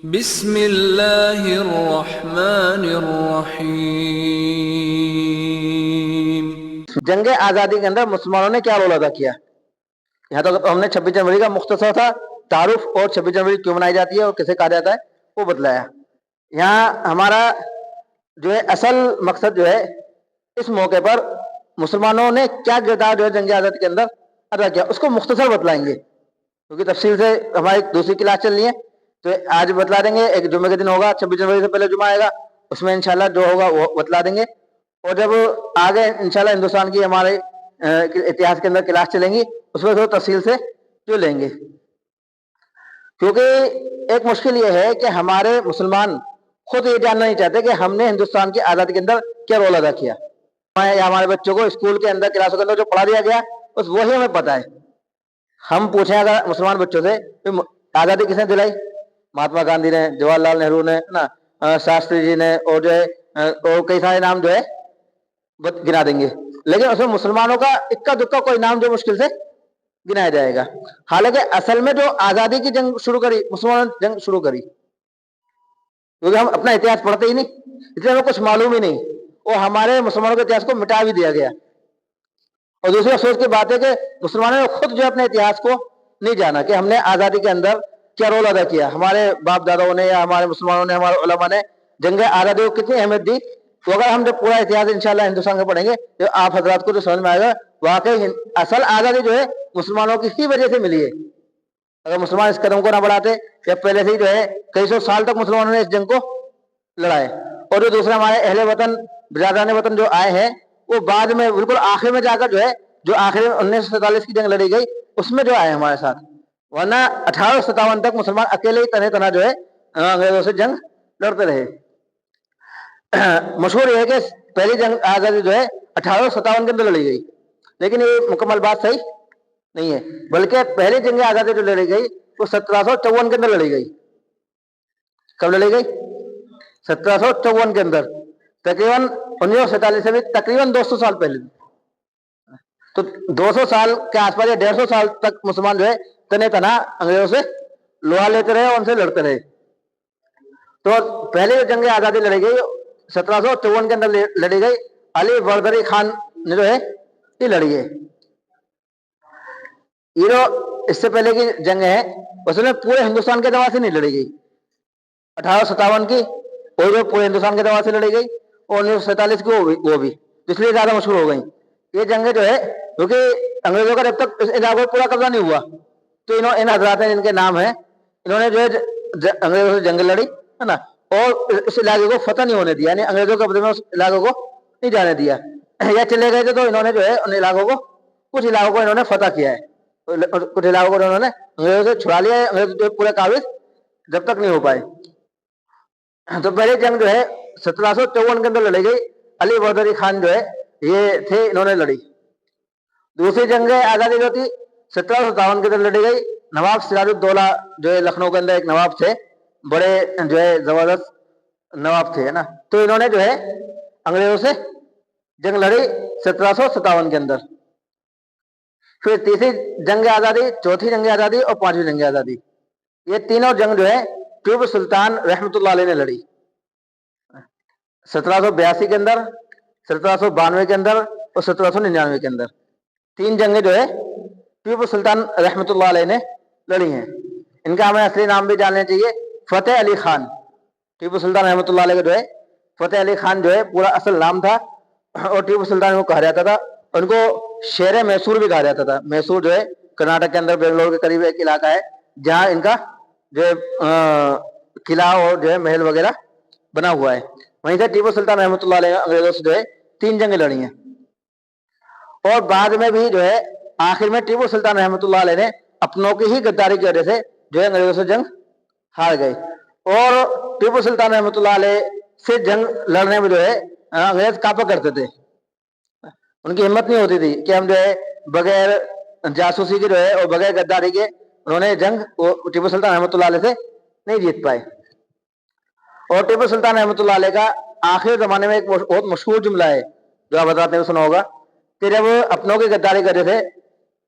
بسم اللہ الرحمن الرحیم۔ جنگ آزادی کے اندر مسلمانوں نے کیا رول ادا کیا؟ یہاں تک ہم نے 26 جنوری کا مختصر تھا تعارف اور 26 جنوری کیوں منائی جاتی ہے اور کسے کہا جاتا ہے وہ بتلایا۔ یہاں ہمارا جو ہے اصل مقصد جو ہے اس موقع پر مسلمانوں نے کیا کردار جو ہے جنگ آزادی کے اندر ادا کیا اس کو مختصر بتلائیں گے، کیونکہ تفصیل سے ہماری دوسری کلاس چل رہی ہے تو آج بتلا دیں گے۔ ایک جمعے کے دن ہوگا 26 جنوری سے پہلے جمعہ آئے گا، اس میں انشاءاللہ جو ہوگا وہ بتلا دیں گے، اور جب آگے انشاءاللہ ہندوستان کی ہمارے اتہاس کے اندر کلاس چلیں گی اس میں تھوڑا تفصیل سے جو لیں گے، کیونکہ ایک مشکل یہ ہے کہ ہمارے مسلمان خود یہ جاننا نہیں چاہتے کہ ہم نے ہندوستان کی آزادی کے اندر کیا رول ادا کیا۔ یا ہمارے بچوں کو اسکول کے اندر کلاسوں کے اندر جو پڑھا دیا گیا بس وہی ہمیں پتہ ہے۔ ہم پوچھیں اگر مسلمان بچوں سے آزادی کس نے دلائی؟ مہاتما گاندھی نے، جواہر لال نہرو نے نا، شاستری جی نے، اور جو ہے اور کئی سارے نام جو ہے گنا دیں گے، لیکن اس میں مسلمانوں کا اکا دکا کوئی نام جو مشکل سے گنایا جائے گا۔ حالانکہ اصل میں جو آزادی کی جنگ شروع کری مسلمانوں نے جنگ شروع کری، کیونکہ ہم اپنا اتہاس پڑھتے ہی نہیں، اس لیے ہمیں کچھ معلوم ہی نہیں، اور ہمارے مسلمانوں کے اتہاس کو مٹا بھی دیا گیا۔ اور دوسری افسوس کی بات ہے کہ مسلمانوں نے خود جو اپنے اتہاس کو نہیں جانا کہ ہم نے آزادی کے اندر کیا رول ادا کیا۔ ہمارے باپ داداؤں نے یا ہمارے مسلمانوں نے، ہمارے علماء نے جنگ آزادی کو کتنی اہمیت دی، تو اگر ہم جب پورا اتہاس انشاءاللہ ہندوستان کا پڑھیں گے تو آپ حضرات کو جو سمجھ میں آئے گا واقعی اصل آزادی جو ہے مسلمانوں کی ہی وجہ سے ملی ہے۔ اگر مسلمان اس قدم کو نہ بڑھاتے یا پہلے سے ہی جو ہے کئی سو سال تک مسلمانوں نے اس جنگ کو لڑائے، اور جو دوسرے ہمارے اہل وطن برادران وطن جو آئے ہیں وہ بعد میں بالکل آخر میں جا کر جو ہے جو آخر 1947 کی جنگ لڑی گئی اس میں جو آئے ہمارے ساتھ، ورنہ 1857 تک مسلمان اکیلے ہی تنہے تنہا جو ہے انگریزوں سے جنگ لڑتے رہے۔ مشہور یہ ہے کہ پہلی جنگ آزادی جو ہے 1857 کے اندر لڑی گئی، لیکن یہ مکمل بات صحیح نہیں ہے، بلکہ پہلی جنگ آزادی جو لڑی گئی وہ 1754 کے اندر لڑی گئی۔ کب لڑی گئی؟ 1754 کے اندر، تقریباً 1947 سے بھی تقریباً 200 سال پہلے، تو 200 سال کے آس پاس یا 150 سال تک مسلمان جو ہے تنہے تنہا انگریزوں سے لوہا لیتے رہے اور ان سے لڑتے رہے۔ تو پہلے جنگ آزادی لڑی گئی 1754 کے اندر لڑی گئی، علی برادری خان نے جو ہے یہ لڑی ہے۔ یہ جو اس سے پہلے کی جنگ ہے اس میں پورے ہندوستان کے دوا سے نہیں لڑی گئی، 1857 کی اور جو پورے ہندوستان کے دوا سے لڑی گئی، اور 1947 کی وہ بھی اس لیے زیادہ مشہور ہو گئی۔ یہ جنگیں جو ہے کیونکہ انگریزوں کا جب تک اس علاقے پر پورا قبضہ نہیں ہوا تو ان حضرات نے جن کے نام ہیں انہوں نے جو ہے انگریزوں سے جنگ لڑی ہے نا، اور اس علاقے کو فتح نہیں ہونے دیا، یعنی انگریزوں کے قبضے میں اس علاقے کو نہیں جانے دیا، یا چلے گئے تھے تو انہوں نے جو ہے ان علاقوں کو کچھ علاقوں کو انہوں نے فتح کیا ہے، کچھ علاقوں کو انہوں نے انگریزوں سے چھڑا لیا ہے، انگریز جو پورے قابض جب تک نہیں ہو پائے۔ تو پہلی جنگ جو ہے 1754 کے اندر لڑی گئی، علی برادری خان جو ہے یہ تھے انہوں نے لڑی۔ دوسری جنگ آزادی جو تھی 1757 کے اندر لڑی گئی، نواب سراج الدولہ جو ہے لکھنؤ کے اندر ایک نواب تھے، بڑے جو ہے زبردست نواب تھے نا، تو انہوں نے جو ہے انگریزوں سے جنگ لڑی 1757 کے اندر۔ پھر تیسری جنگ آزادی، چوتھی جنگ آزادی اور پانچویں جنگ آزادی، یہ تینوں جنگ جو ہے ٹیپو سلطان رحمۃ اللہ علیہ نے لڑی 1782 کے اندر، 1792 کے اندر اور 1799 کے اندر۔ تین جنگیں جو ہے ٹیپو سلطان رحمۃ اللہ علیہ نے لڑی ہیں۔ ان کا ہمیں اصلی نام بھی جاننا چاہیے، فتح علی خان۔ ٹیپو سلطان رحمۃ اللہ علیہ کا جو ہے فتح علی خان جو ہے پورا اصل نام تھا، اور ٹیپو سلطان کو کہا جاتا تھا، ان کو شیر میسور بھی کہا جاتا تھا۔ میسور جو ہے کرناٹک کے اندر بنگلور کے قریب ایک علاقہ ہے جہاں ان کا جو ہے قلعہ اور جو ہے محل وغیرہ بنا ہوا ہے، وہیں سے ٹیپو سلطان رحمۃ اللہ علیہ انگریزوں سے جو ہے تین جنگیں لڑی ہیں، اور بعد میں بھی جو ہے آخر میں ٹیپو سلطان رحمۃ اللہ علیہ نے اپنوں کی ہی غداری کی وجہ سے جو ہے انگریزوں سے جنگ ہار گئے، اور ٹیپو سلطان رحمۃ اللہ علیہ سے جنگ لڑنے میں جو ہے انگریز کاپا کرتے تھے، ان کی ہمت نہیں ہوتی تھی کہ ہم جو ہے بغیر جاسوسی کے جو ہے اور بغیر غداری کے انہوں نے جنگ ٹیپو سلطان رحمۃ اللہ علیہ سے نہیں جیت پائے۔ اور ٹیپو سلطان رحمۃ اللہ علیہ کا آخری زمانے میں ایک بہت مشہور جملہ ہے جو آپ حضرات نے بھی سنا ہوگا کہ جب اپنوں کی غداری کی وجہ سے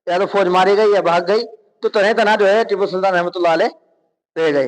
یا تو فوج ماری گئی یا بھاگ گئی تو تنہا جو ہے ٹیپو سلطان رحمۃ اللہ علیہ رہ گئے،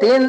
3